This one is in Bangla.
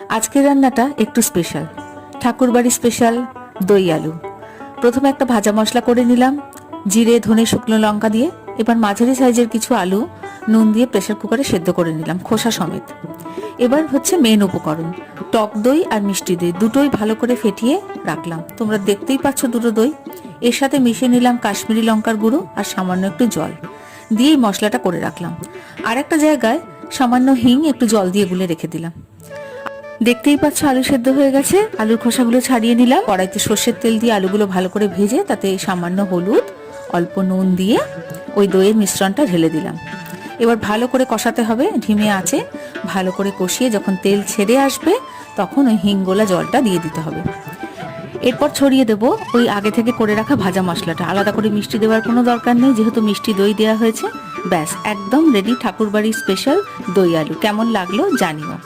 আজকের রান্নাটা একটু স্পেশাল, ঠাকুরবাড়ি স্পেশাল দই আলু। প্রথমে একটা ভাজা মশলা করে নিলাম, জিরে ধনে শুকনো লঙ্কা দিয়ে। এবার মাঝারি সাইজের কিছু আলু নুন দিয়ে প্রেসার কুকারে সেদ্ধ করে নিলাম খোসা সমেত। এবার হচ্ছে মেন উপকরণ, টক দই আর মিষ্টি দই দুটোই ভালো করে ফেটিয়ে রাখলাম। তোমরা দেখতেই পাচ্ছ দুটো দই। এর সাথে মিশিয়ে নিলাম কাশ্মীরি লঙ্কার গুঁড়ো আর সামান্য একটু জল দিয়ে মশলাটা করে রাখলাম। আর একটা জায়গায় সামান্য হিং একটু জল দিয়ে গুলে রেখে দিলাম। দেখতেই পাচ্ছ আলু সেদ্ধ হয়ে গেছে। আলুর খোসাগুলো ছাড়িয়ে নিলাম। কড়াইতে সর্ষের তেল দিয়ে আলুগুলো ভালো করে ভেজে তাতে সামান্য হলুদ, অল্প নুন দিয়ে ওই দইয়ের মিশ্রণটা ঢেলে দিলাম। এবার ভালো করে কষাতে হবে ধিমে আঁচে। ভালো করে কষিয়ে যখন তেল ছেড়ে আসবে তখন ওই হিংগোলা জলটা দিয়ে দিতে হবে। এরপর ছড়িয়ে দেবো ওই আগে থেকে করে রাখা ভাজা মশলাটা। আলাদা করে মিষ্টি দেওয়ার কোনো দরকার নেই, যেহেতু মিষ্টি দই দেওয়া হয়েছে। ব্যাস একদম রেডি ঠাকুরবাড়ির স্পেশাল দই আলু। কেমন লাগলো জানিও।